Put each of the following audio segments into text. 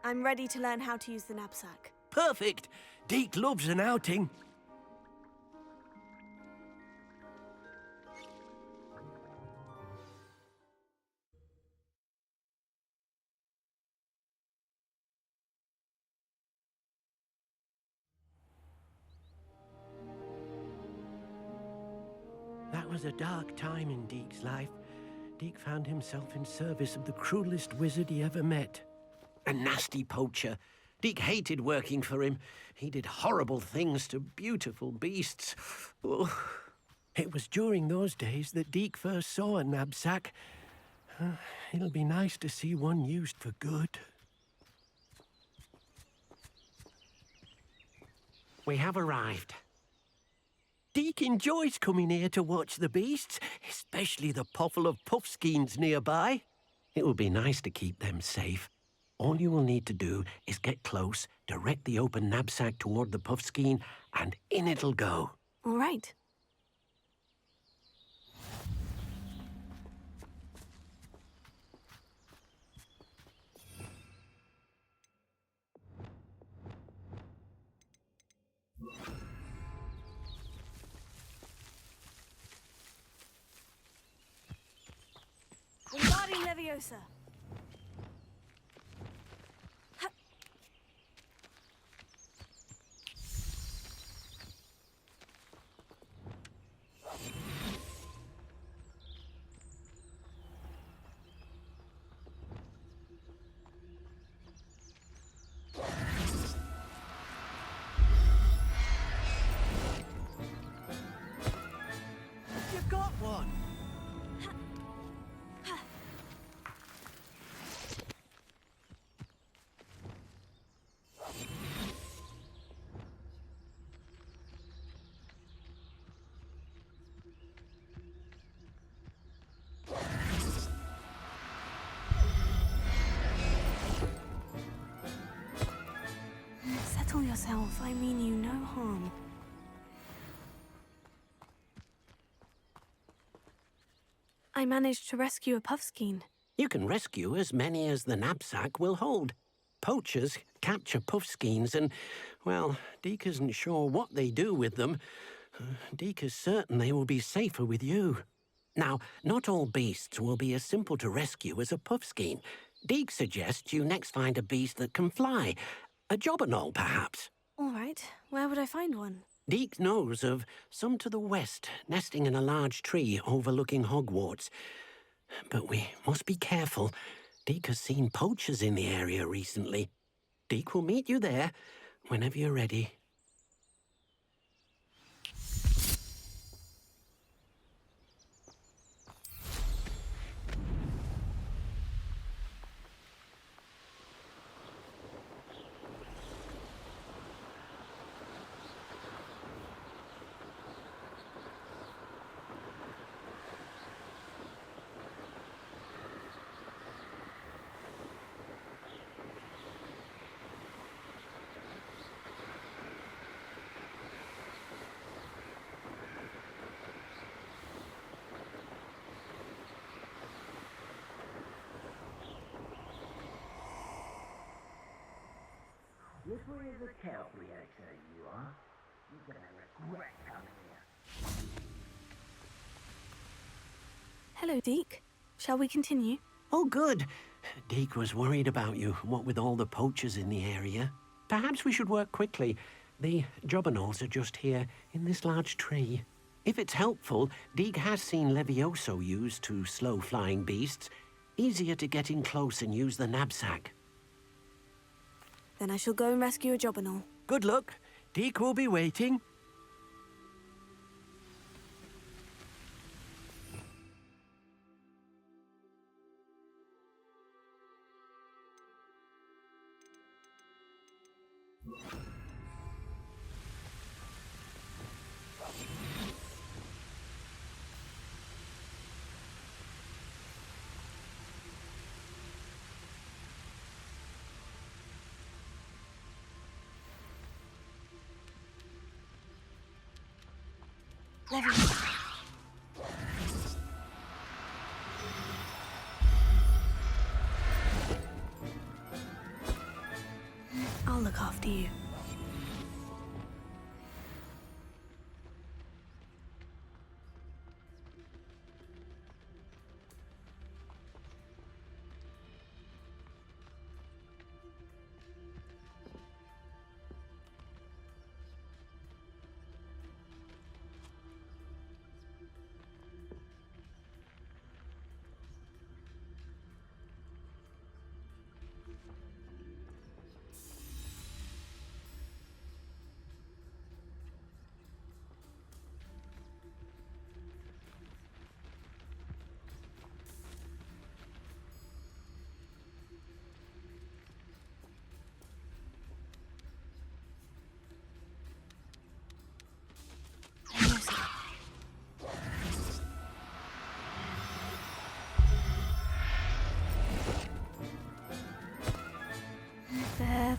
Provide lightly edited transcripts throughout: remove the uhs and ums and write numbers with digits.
I'm ready to learn how to use the knapsack. Perfect! Deke loves an outing. That was a dark time in Deke's life. Deke found himself in service of the cruelest wizard he ever met. A nasty poacher. Deke hated working for him. He did horrible things to beautiful beasts. Oh. It was during those days that Deke first saw a knapsack. It'll be nice to see one used for good. We have arrived. Deke enjoys coming here to watch the beasts, especially the potful of puffskeins nearby. It will be nice to keep them safe. All you will need to do is get close, direct the open knapsack toward the puffskein, and in it'll go. All right. Wingardium Leviosa. You got one! Settle yourself. I mean you no harm. I managed to rescue a puffskein. You can rescue as many as the knapsack will hold. Poachers capture puffskeins and, well, Deke isn't sure what they do with them. Deke is certain they will be safer with you. Now, not all beasts will be as simple to rescue as a puffskein. Deke suggests you next find a beast that can fly. A jobberknoll, perhaps. All right. Where would I find one? Deke knows of some to the west, nesting in a large tree overlooking Hogwarts. But we must be careful. Deke has seen poachers in the area recently. Deke will meet you there whenever you're ready. Slippery as a cowboy, I tell you are. You're gonna regret coming here. Hello, Deke. Shall we continue? Oh, good. Deke was worried about you, what with all the poachers in the area. Perhaps we should work quickly. The jobberknolls are just here, in this large tree. If it's helpful, Deke has seen Levioso used to slow flying beasts. Easier to get in close and use the knapsack. Then I shall go and rescue a jobberknoll. Good luck. Deke will be waiting. Leviosa. look after you.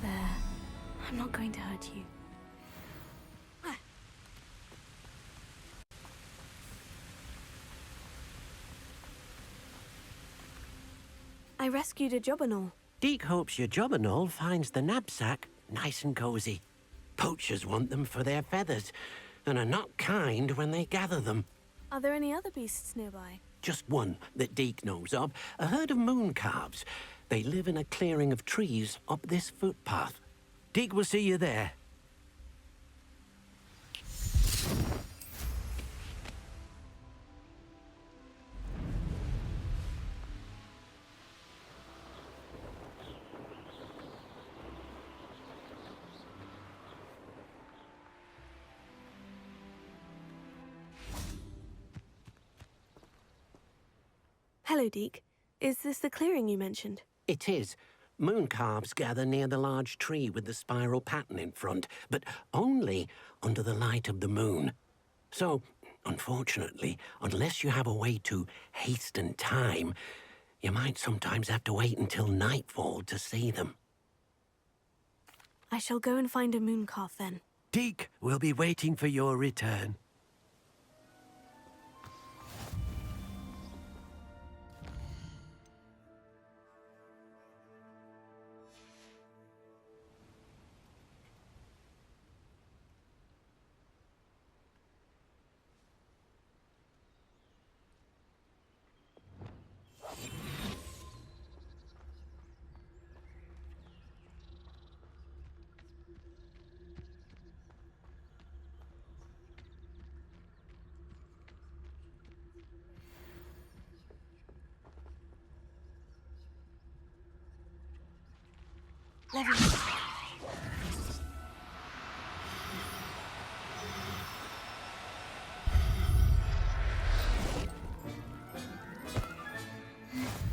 There. I'm not going to hurt you. I rescued a Jobberknoll. Deek hopes your Jobberknoll finds the knapsack nice and cozy. Poachers want them for their feathers, and are not kind when they gather them. Are there any other beasts nearby? Just one that Deek knows of, a herd of moon calves. They live in a clearing of trees up this footpath. Deek will see you there. Hello, Deek. Is this the clearing you mentioned? It is. Moon calves gather near the large tree with the spiral pattern in front, but only under the light of the moon. So, unfortunately, unless you have a way to hasten time, you might sometimes have to wait until nightfall to see them. I shall go and find a moon calf then. Deek will be waiting for your return.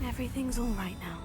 Everything's all right now.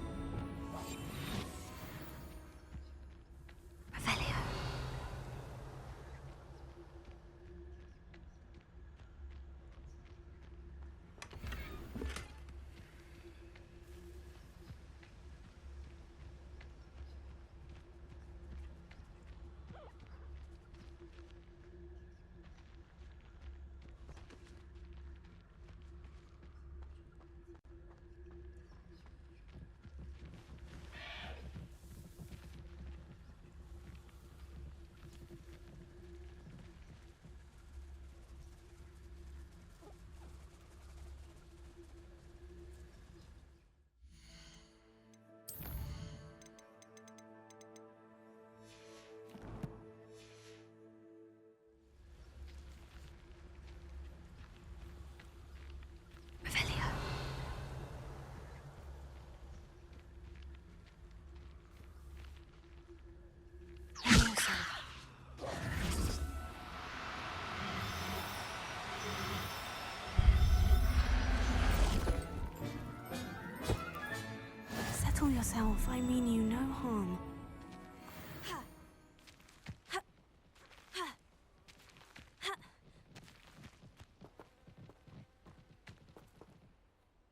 Settle yourself. I mean you no harm.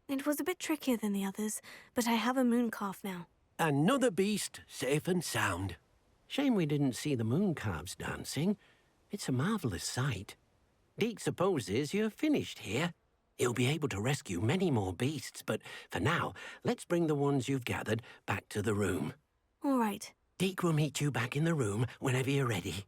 It was a bit trickier than the others, but I have a moon calf now. Another beast, safe and sound. Shame we didn't see the moon calves dancing. It's a marvelous sight. Deek supposes you're finished here. He'll be able to rescue many more beasts, but for now, let's bring the ones you've gathered back to the room. All right. Deke will meet you back in the room whenever you're ready.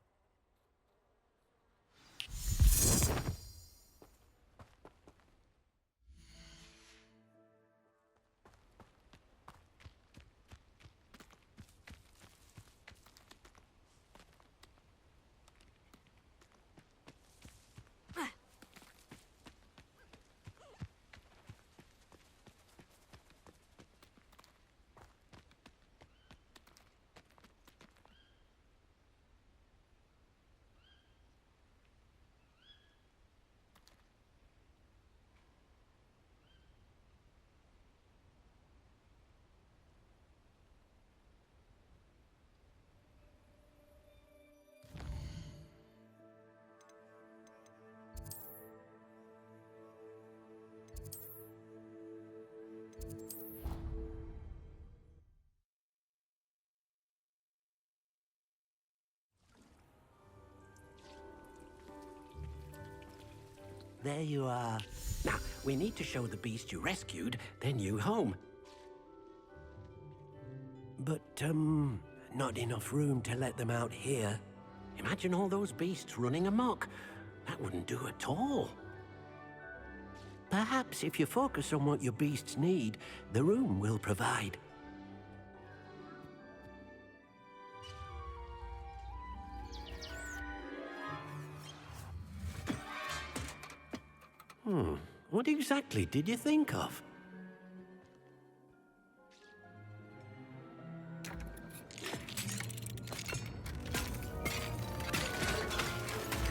There you are. Now, we need to show the beast you rescued their new home. But, not enough room to let them out here. Imagine all those beasts running amok. That wouldn't do at all. Perhaps if you focus on what your beasts need, the room will provide. What exactly did you think of?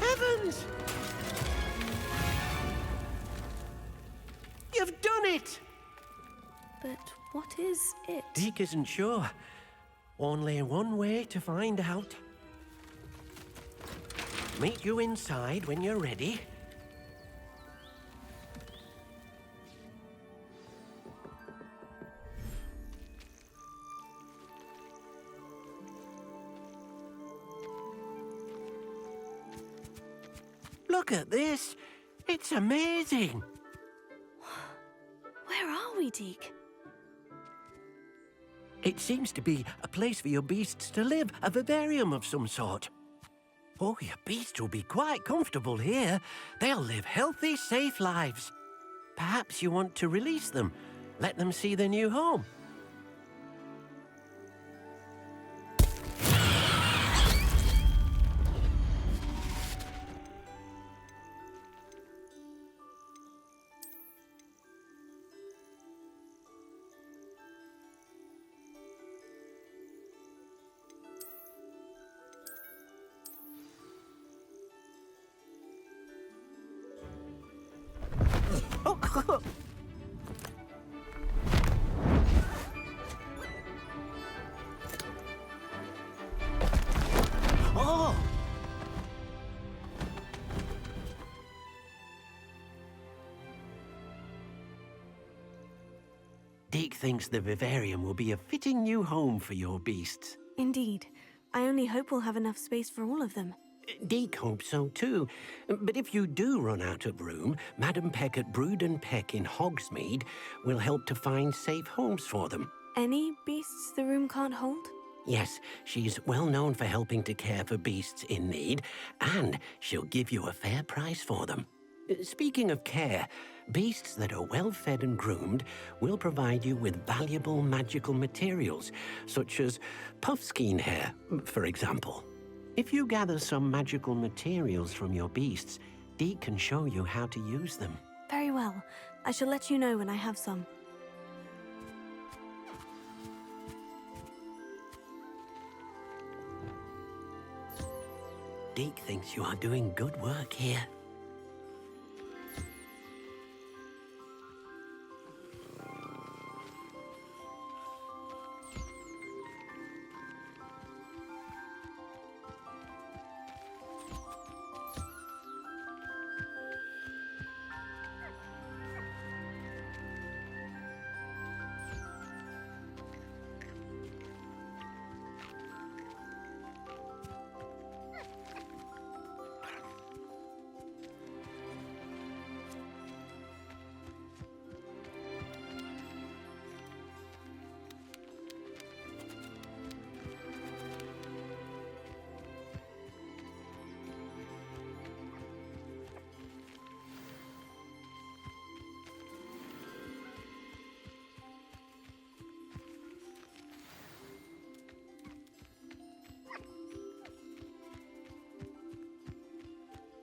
Heavens! You've done it! But what is it? Deke isn't sure. Only one way to find out. Meet you inside when you're ready. Look at this! It's amazing! Where are we, Deke? It seems to be a place for your beasts to live, a vivarium of some sort. Oh, your beasts will be quite comfortable here. They'll live healthy, safe lives. Perhaps you want to release them, let them see their new home. Oh! Deke thinks the vivarium will be a fitting new home for your beasts. Indeed. I only hope we'll have enough space for all of them. Deke hopes so too. But if you do run out of room, Madam Peck at Brood and Peck in Hogsmeade will help to find safe homes for them. Any beasts the room can't hold? Yes, she's well known for helping to care for beasts in need, and she'll give you a fair price for them. Speaking of care, beasts that are well fed and groomed will provide you with valuable magical materials, such as puffskein hair, for example. If you gather some magical materials from your beasts, Deke can show you how to use them. Very well. I shall let you know when I have some. Deke thinks you are doing good work here.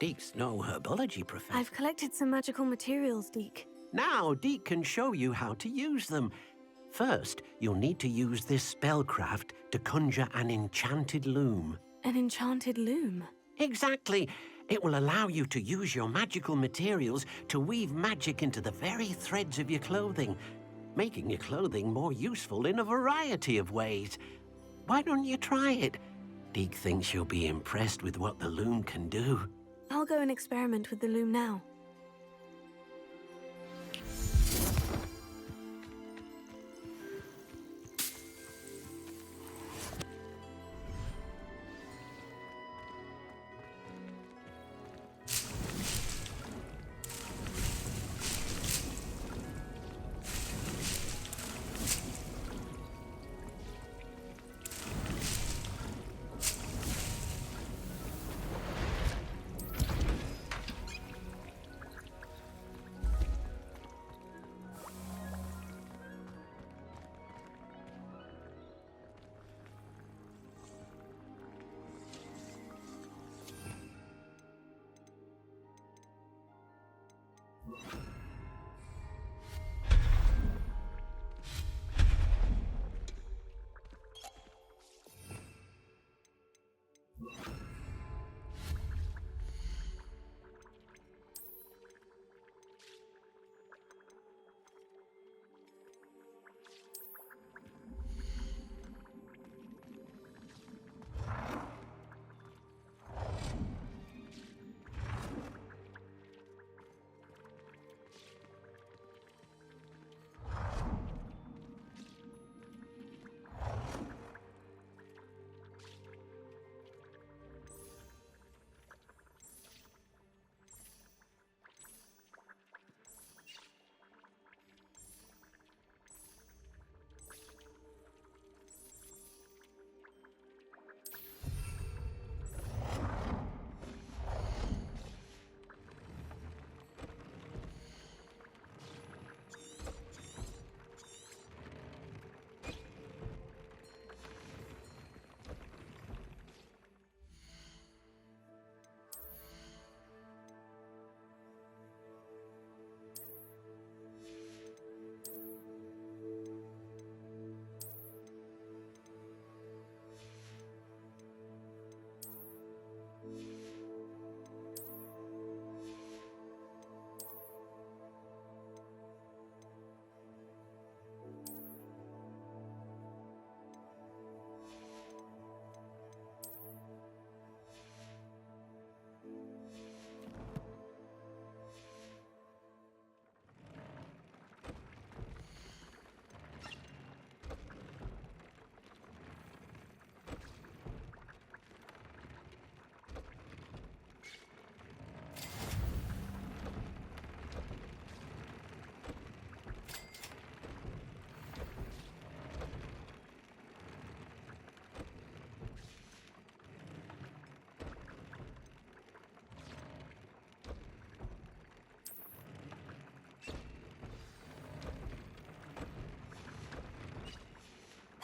Deek's no herbology professor. I've collected some magical materials, Deke. Now, Deek can show you how to use them. First, you'll need to use this spellcraft to conjure an enchanted loom. An enchanted loom? Exactly. It will allow you to use your magical materials to weave magic into the very threads of your clothing, making your clothing more useful in a variety of ways. Why don't you try it? Deek thinks you'll be impressed with what the loom can do. I'll go and experiment with the loom now.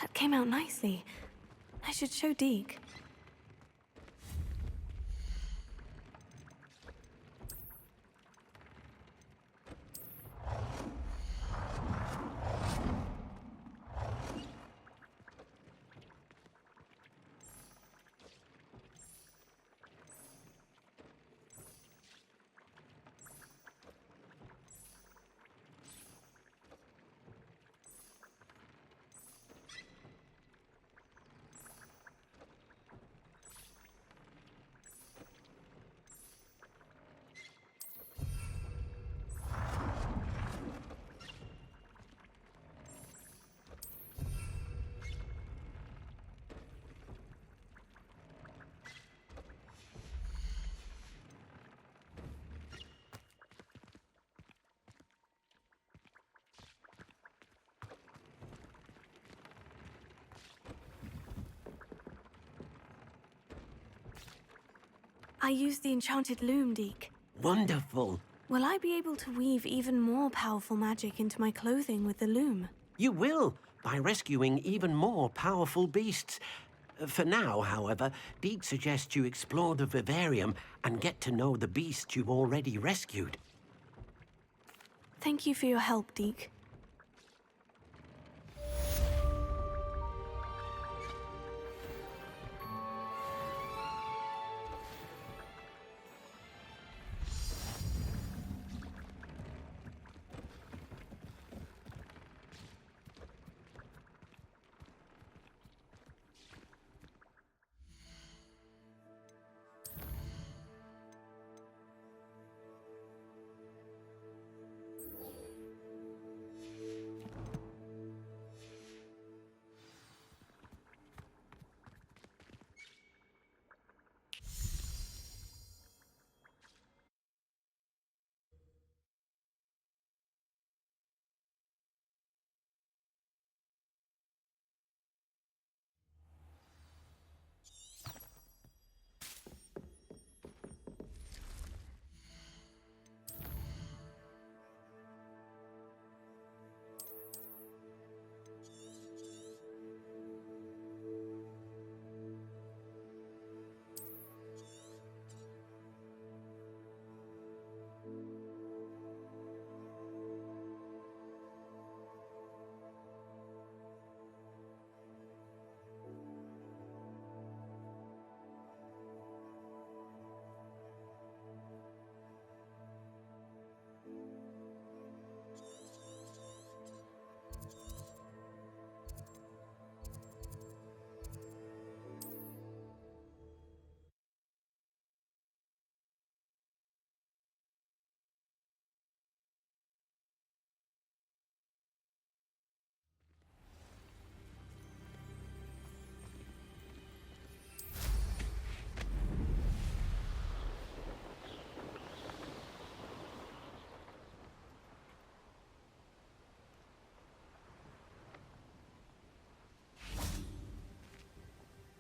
That came out nicely. I should show Deke. I used the enchanted loom, Deke. Wonderful. Will I be able to weave even more powerful magic into my clothing with the loom? You will, by rescuing even more powerful beasts. For now, however, Deke suggests you explore the vivarium and get to know the beast you've already rescued. Thank you for your help, Deke.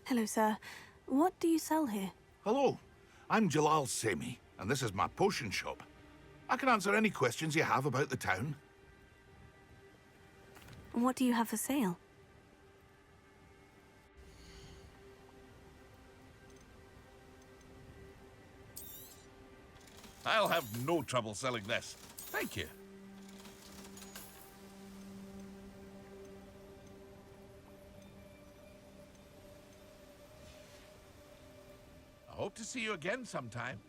Hello, sir. What do you sell here? Hello, I'm Jalal Semi, and this is my potion shop. I can answer any questions you have about the town. What do you have for sale? I'll have no trouble selling this. Thank you. I hope to see you again sometime.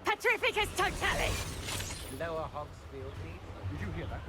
Petrificus totally! Lower Hogsfield, please. Did you hear that?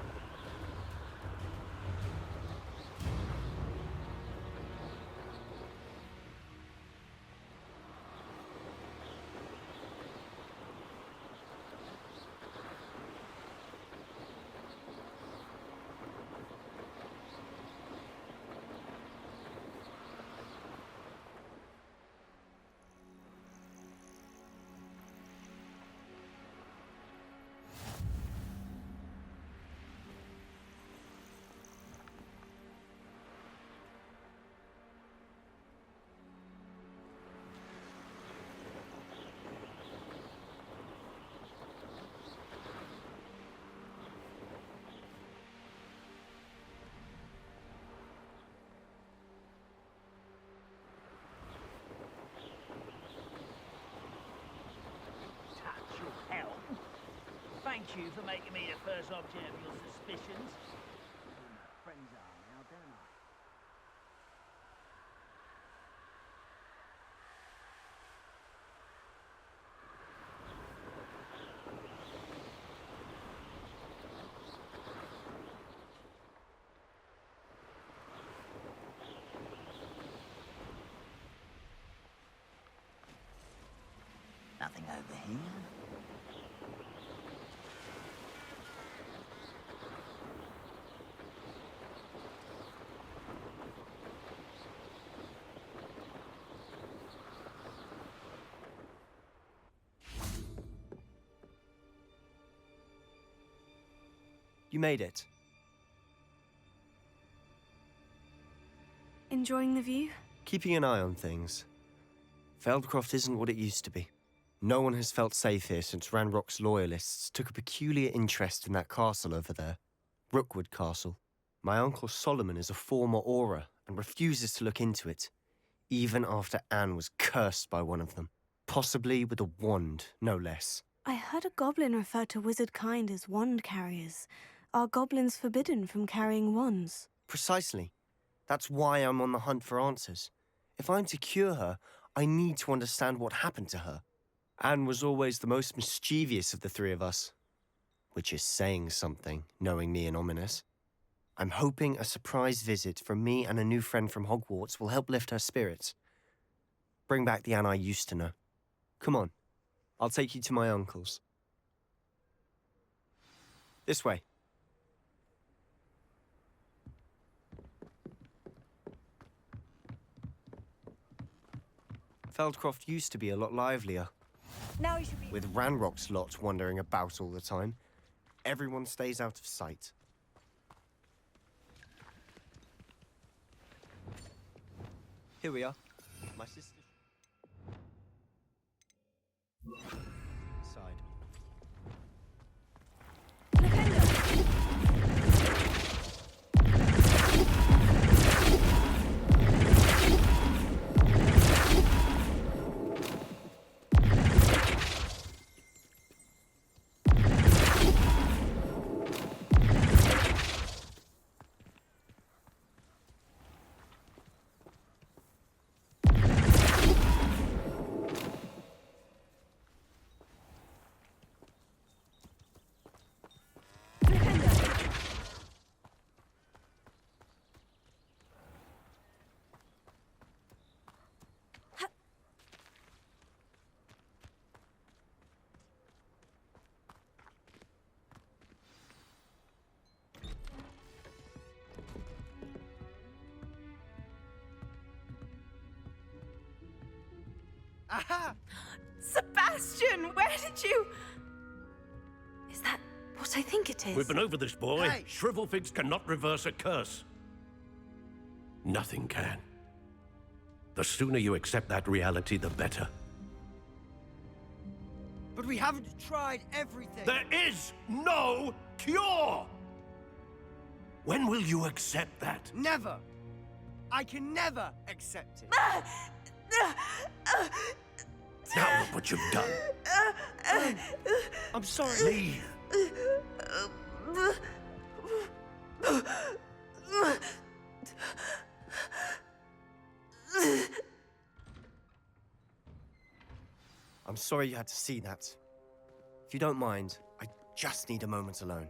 Thank you for making me the first object of your suspicions. Friends are now, don't I? Nothing over here. You made it. Enjoying the view? Keeping an eye on things. Feldcroft isn't what it used to be. No one has felt safe here since Ranrock's loyalists took a peculiar interest in that castle over there. Rookwood Castle. My uncle Solomon is a former Auror and refuses to look into it, even after Anne was cursed by one of them. Possibly with a wand, no less. I heard a goblin refer to wizard kind as wand carriers. Are goblins forbidden from carrying wands? Precisely. That's why I'm on the hunt for answers. If I'm to cure her, I need to understand what happened to her. Anne was always the most mischievous of the three of us. Which is saying something, knowing me and Ominous. I'm hoping a surprise visit from me and a new friend from Hogwarts will help lift her spirits. Bring back the Anne I used to know. Come on, I'll take you to my uncle's. This way. Feldcroft used to be a lot livelier. Now you should be... With Ranrock's lot wandering about all the time, everyone stays out of sight. Here we are. My sister. Side. Aha! Sebastian, where did you... Is that what I think it is? We've been over this, boy. Hey. Shrivelfigs cannot reverse a curse. Nothing can. The sooner you accept that reality, the better. But we haven't tried everything. There is no cure! When will you accept that? Never. I can never accept it. Now look what you've done. I'm sorry. Leave. I'm sorry you had to see that. If you don't mind, I just need a moment alone.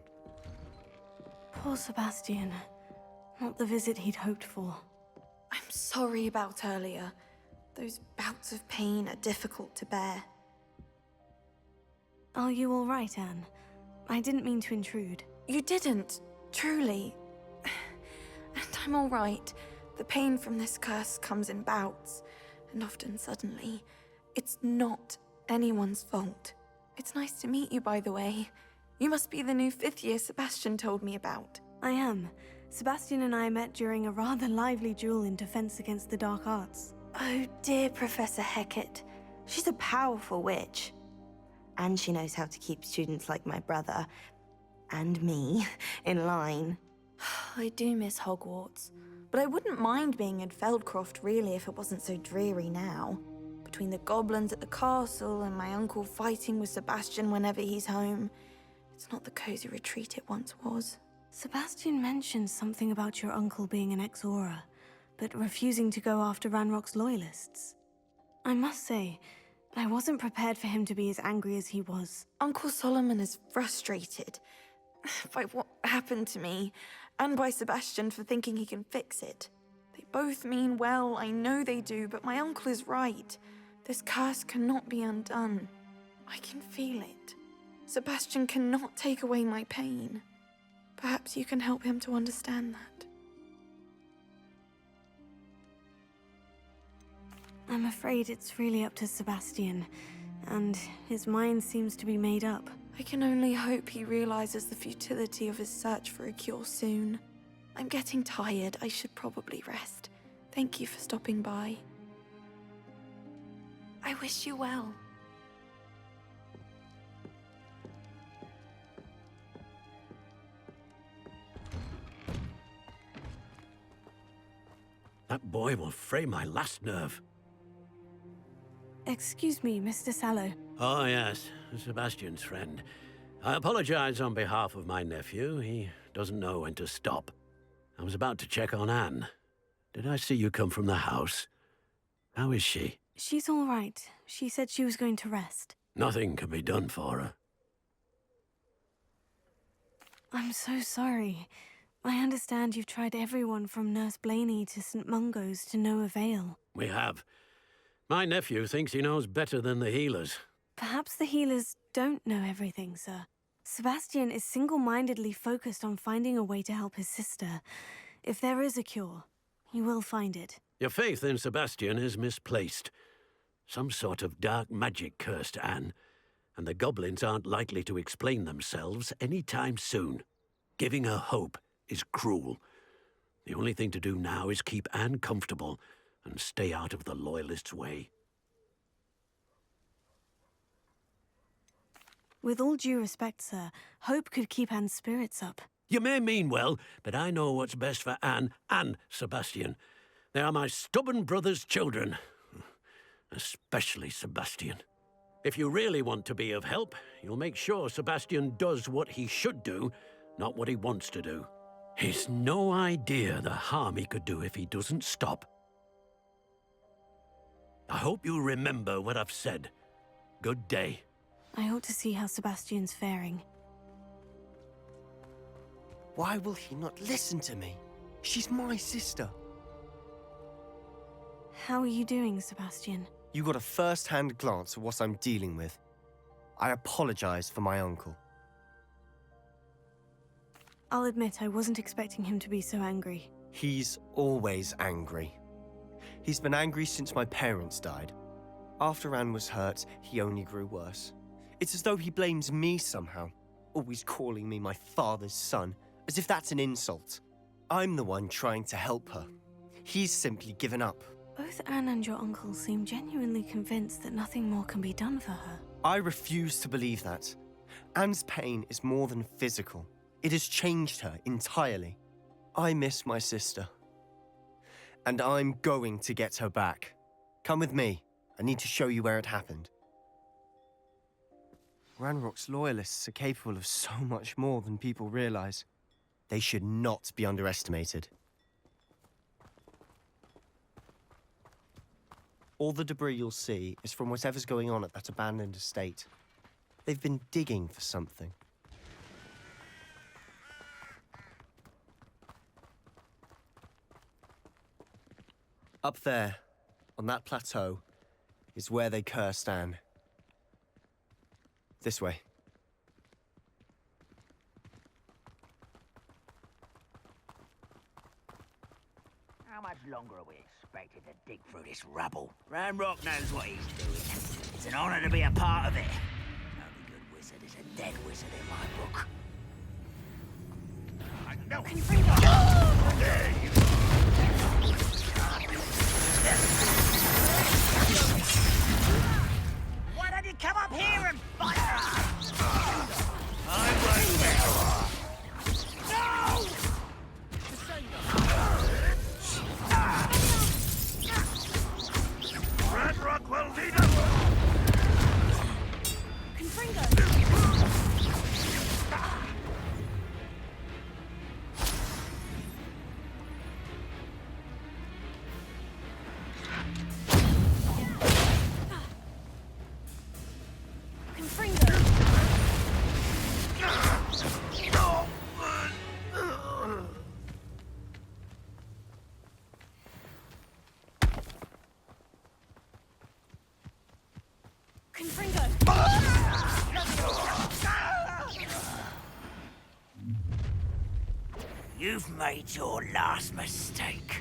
Poor Sebastian. Not the visit he'd hoped for. I'm sorry about earlier. Those bouts of pain are difficult to bear. Are you all right, Anne? I didn't mean to intrude. You didn't, truly. And I'm all right. The pain from this curse comes in bouts, and often suddenly. It's not anyone's fault. It's nice to meet you, by the way. You must be the new 5th year Sebastian told me about. I am. Sebastian and I met during a rather lively duel in defense against the dark arts. Oh, dear Professor Hecat. She's a powerful witch. And she knows how to keep students like my brother, and me, in line. I do miss Hogwarts, but I wouldn't mind being in Feldcroft, really, if it wasn't so dreary now. Between the goblins at the castle and my uncle fighting with Sebastian whenever he's home, it's not the cozy retreat it once was. Sebastian mentioned something about your uncle being an ex-Auror, but refusing to go after Ranrock's loyalists. I must say, I wasn't prepared for him to be as angry as he was. Uncle Solomon is frustrated by what happened to me, and by Sebastian for thinking he can fix it. They both mean well, I know they do, but my uncle is right. This curse cannot be undone. I can feel it. Sebastian cannot take away my pain. Perhaps you can help him to understand that. I'm afraid it's really up to Sebastian, and his mind seems to be made up. I can only hope he realizes the futility of his search for a cure soon. I'm getting tired. I should probably rest. Thank you for stopping by. I wish you well. That boy will fray my last nerve. Excuse me, Mr. Sallow. Oh, yes, Sebastian's friend. I apologize on behalf of my nephew. He doesn't know when to stop. I was about to check on Anne. Did I see you come from the house? How is she? She's all right. She said she was going to rest. Nothing can be done for her. I'm so sorry. I understand you've tried everyone from Nurse Blaney to St. Mungo's to no avail. We have. My nephew thinks he knows better than the healers. Perhaps the healers don't know everything, sir. Sebastian is single-mindedly focused on finding a way to help his sister. If there is a cure, he will find it. Your faith in Sebastian is misplaced. Some sort of dark magic cursed Anne, and the goblins aren't likely to explain themselves any time soon. Giving her hope is cruel. The only thing to do now is keep Anne comfortable and stay out of the Loyalists' way. With all due respect, sir, hope could keep Anne's spirits up. You may mean well, but I know what's best for Anne and Sebastian. They are my stubborn brother's children. Especially Sebastian. If you really want to be of help, you'll make sure Sebastian does what he should do, not what he wants to do. He's no idea the harm he could do if he doesn't stop. I hope you remember what I've said. Good day. I ought to see how Sebastian's faring. Why will he not listen to me? She's my sister. How are you doing, Sebastian? You got a first-hand glance at what I'm dealing with. I apologize for my uncle. I'll admit I wasn't expecting him to be so angry. He's always angry. He's been angry since my parents died. After Anne was hurt, he only grew worse. It's as though he blames me somehow, always calling me my father's son, as if that's an insult. I'm the one trying to help her. He's simply given up. Both Anne and your uncle seem genuinely convinced that nothing more can be done for her. I refuse to believe that. Anne's pain is more than physical. It has changed her entirely. I miss my sister. And I'm going to get her back. Come with me. I need to show you where it happened. Ranrock's loyalists are capable of so much more than people realize. They should not be underestimated. All the debris you'll see is from whatever's going on at that abandoned estate. They've been digging for something. Up there, on that plateau, is where they cursed Anne. This way. How much longer are we expected to dig through this rubble? Ranrock knows what he's doing. It's an honor to be a part of it. The only good wizard is a dead wizard in my book. I know. There you go. Why don't you come up here and fight us? I won't. No! Ranrock will lead us! Confringo! You've made your last mistake.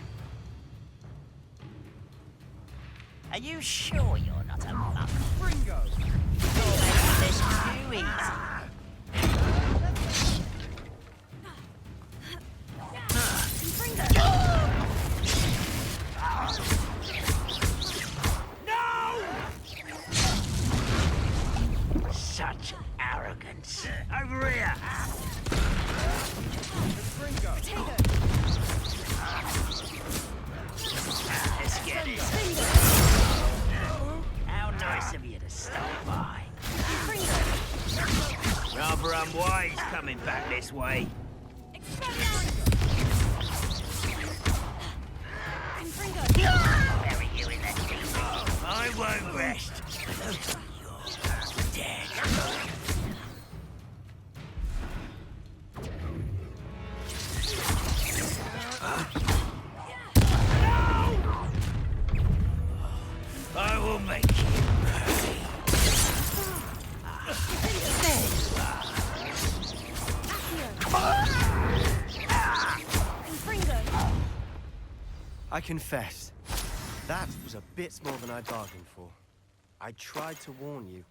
Are you sure you're not a monk? Ringo! You're making this too easy. Such arrogance. Over here! Ringo! Let's get it. How nice of you to stop by. Rather unwise coming back this way. Bury you in the teeth. I won't rest. You're dead. I will make you pay. I confess, that was a bit more than I bargained for. I tried to warn you.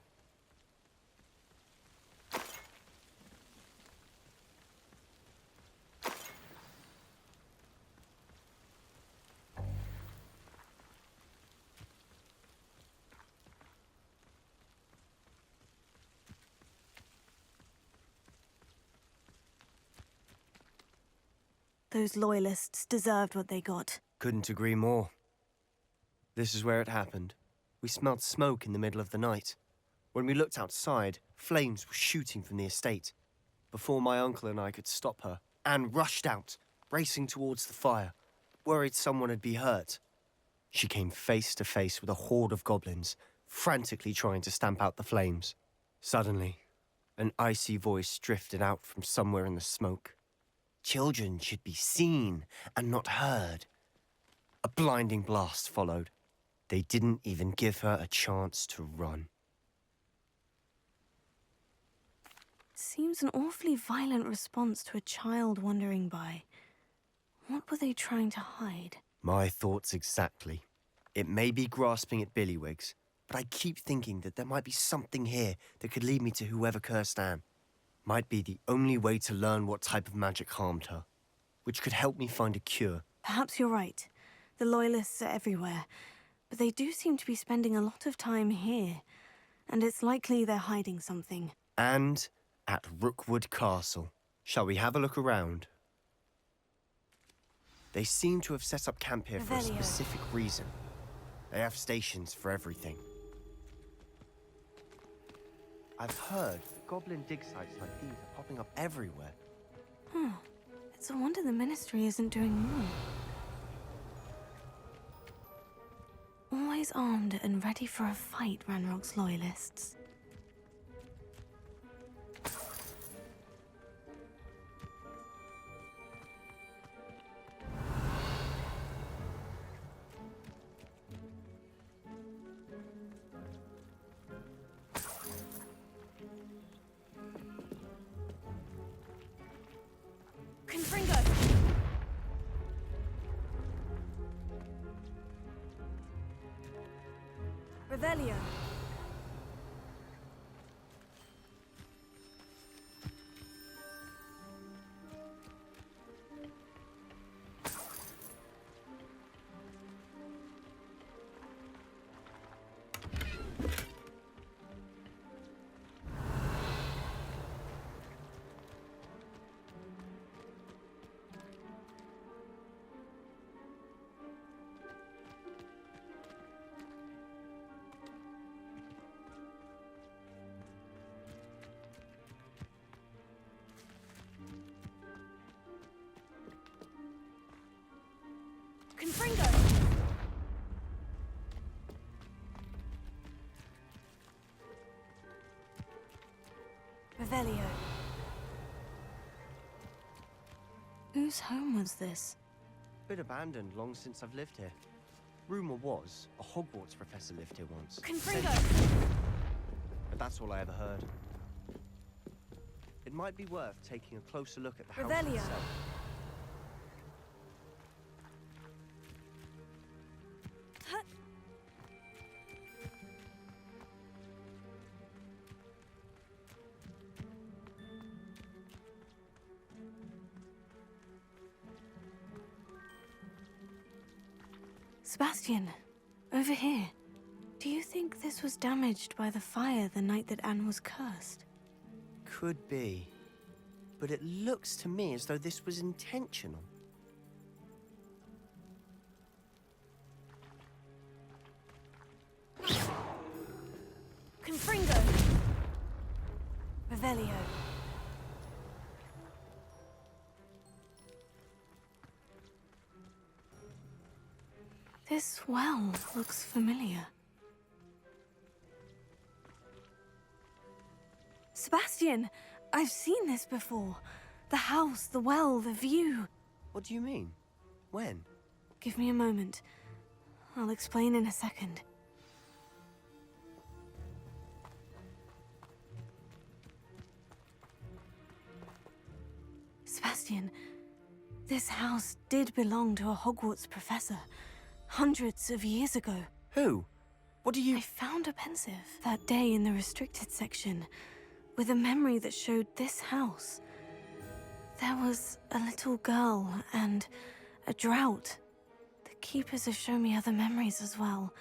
Those loyalists deserved what they got. Couldn't agree more. This is where it happened. We smelled smoke in the middle of the night. When we looked outside, flames were shooting from the estate. Before my uncle and I could stop her, Anne rushed out, racing towards the fire, worried someone had been hurt. She came face to face with a horde of goblins, frantically trying to stamp out the flames. Suddenly, an icy voice drifted out from somewhere in the smoke. Children should be seen and not heard. A blinding blast followed. They didn't even give her a chance to run. Seems an awfully violent response to a child wandering by. What were they trying to hide? My thoughts exactly. It may be grasping at Billywigs, but I keep thinking that there might be something here that could lead me to whoever cursed Anne. Might be the only way to learn what type of magic harmed her, which could help me find a cure. Perhaps you're right. The Loyalists are everywhere, but they do seem to be spending a lot of time here, and it's likely they're hiding something. And at Rookwood Castle. Shall we have a look around? They seem to have set up camp here for a Revelio. specific reason. They have stations for everything. I've heard that goblin dig sites like these are popping up everywhere. It's a wonder the Ministry isn't doing more. Always armed and ready for a fight, Ranrock's Loyalists. Revelio. Confringo! Revelio. Whose home was this? Been abandoned long since I've lived here. Rumor was, a Hogwarts professor lived here once. Confringo! But that's all I ever heard. It might be worth taking a closer look at the house Revelio. itself. Sebastian, over here. Do you think this was damaged by the fire the night that Anne was cursed? Could be. But it looks to me as though this was intentional. Confringo! Revelio. This well looks familiar. Sebastian, I've seen this before. The house, the well, the view. What do you mean? When? Give me a moment. I'll explain in a second. Sebastian, this house did belong to a Hogwarts professor, hundreds of years ago. Who? What do you... I found a pensive that day in the restricted section, with a memory that showed this house. There was a little girl and a drought. The keepers have shown me other memories as well.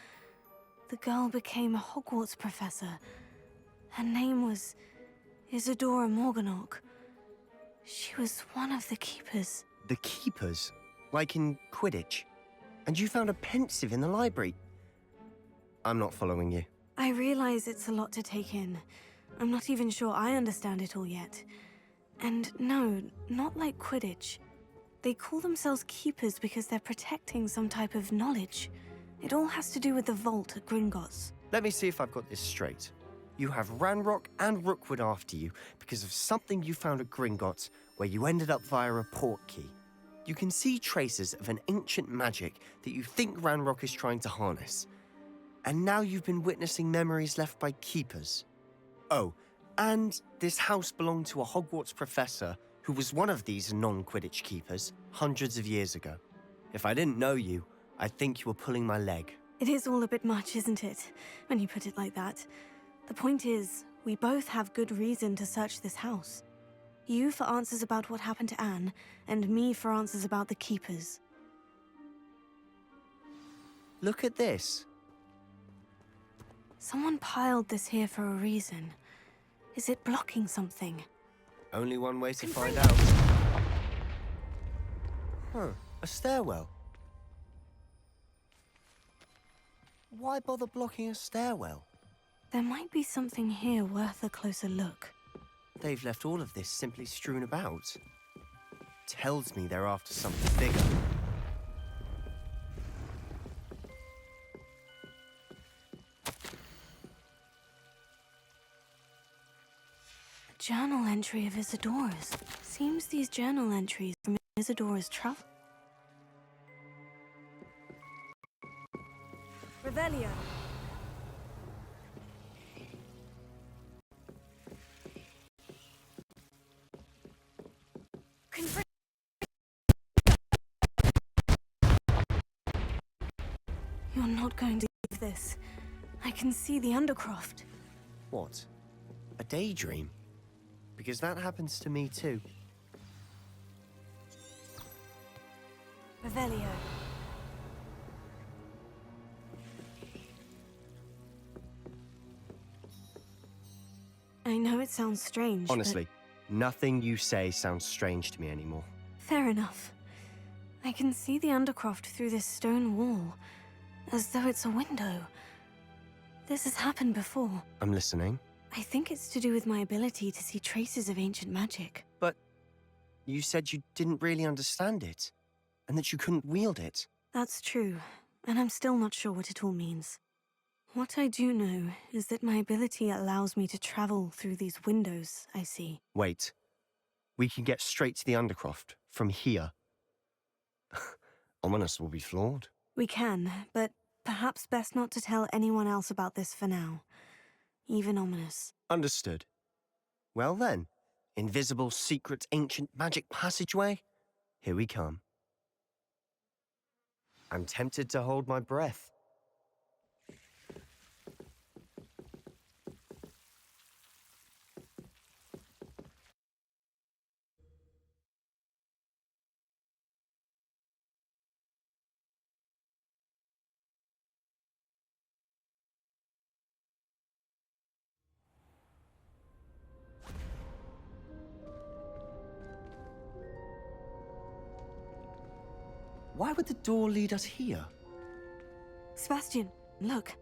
The girl became a Hogwarts professor. Her name was Isadora Morganach. She was one of the keepers. The keepers? Like in Quidditch? And you found a pensive in the library? I'm not following you. I realize it's a lot to take in. I'm not even sure I understand it all yet. And no, not like Quidditch. They call themselves keepers because they're protecting some type of knowledge. It all has to do with the vault at Gringotts. Let me see if I've got this straight. You have Ranrock and Rookwood after you because of something you found at Gringotts where you ended up via a portkey. You can see traces of an ancient magic that you think Ranrock is trying to harness. And now you've been witnessing memories left by keepers. Oh, and this house belonged to a Hogwarts professor who was one of these non-Quidditch keepers hundreds of years ago. If I didn't know you, I'd think you were pulling my leg. It is all a bit much, isn't it, when you put it like that? The point is, we both have good reason to search this house. You for answers about what happened to Anne, and me for answers about the keepers. Look at this. Someone piled this here for a reason. Is it blocking something? Only one way to find out. Huh, a stairwell. Why bother blocking a stairwell? There might be something here worth a closer look. They've left all of this simply strewn about. Tells me they're after something bigger. A journal entry of Isadora's. Seems these journal entries from Isadora's travel. Revelio. You're not going to leave this. I can see the Undercroft. What? A daydream? Because that happens to me too. Revelio. I know it sounds strange, Honestly, nothing you say sounds strange to me anymore. Fair enough. I can see the Undercroft through this stone wall, as though it's a window. This has happened before. I'm listening. I think it's to do with my ability to see traces of ancient magic. But you said you didn't really understand it, and that you couldn't wield it. That's true, and I'm still not sure what it all means. What I do know is that my ability allows me to travel through these windows I see. Wait. We can get straight to the Undercroft from here. Ominous will be flawed. We can, but perhaps best not to tell anyone else about this for now. Even Ominous. Understood. Well then, invisible, secret, ancient magic passageway, here we come. I'm tempted to hold my breath. why would the door lead us here? Sebastian, look.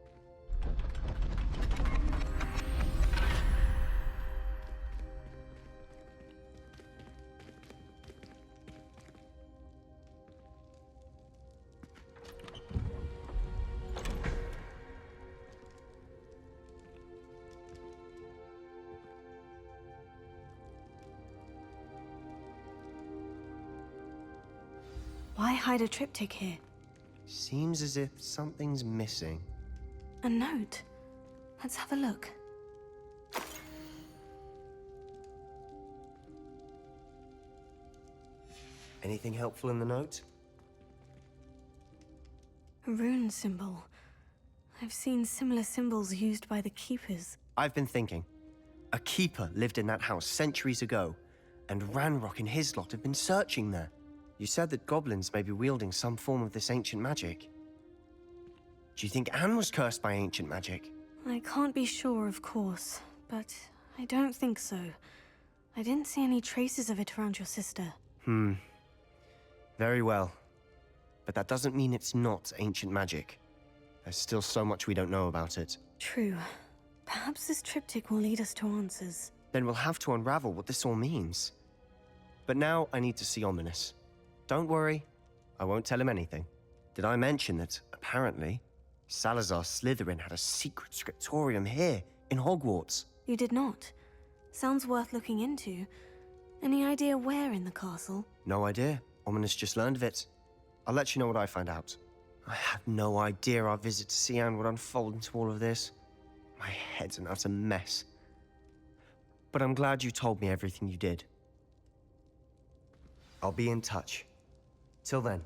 Why hide a triptych here? Seems as if something's missing. A note. Let's have a look. Anything helpful in the note? A rune symbol. I've seen similar symbols used by the keepers. I've been thinking. A keeper lived in that house centuries ago, and Ranrock and his lot have been searching there. You said that goblins may be wielding some form of this ancient magic. Do you think Anne was cursed by ancient magic? I can't be sure, of course, but I don't think so. I didn't see any traces of it around your sister. Very well. But that doesn't mean it's not ancient magic. There's still so much we don't know about it. True. Perhaps this triptych will lead us to answers. Then we'll have to unravel what this all means. But now I need to see Ominous. Don't worry, I won't tell him anything. Did I mention that, apparently, Salazar Slytherin had a secret scriptorium here, in Hogwarts? You did not. Sounds worth looking into. Any idea where in the castle? No idea. Ominous just learned of it. I'll let you know what I find out. I had no idea our visit to Cian would unfold into all of this. My head's an utter mess. But I'm glad you told me everything you did. I'll be in touch. Till then.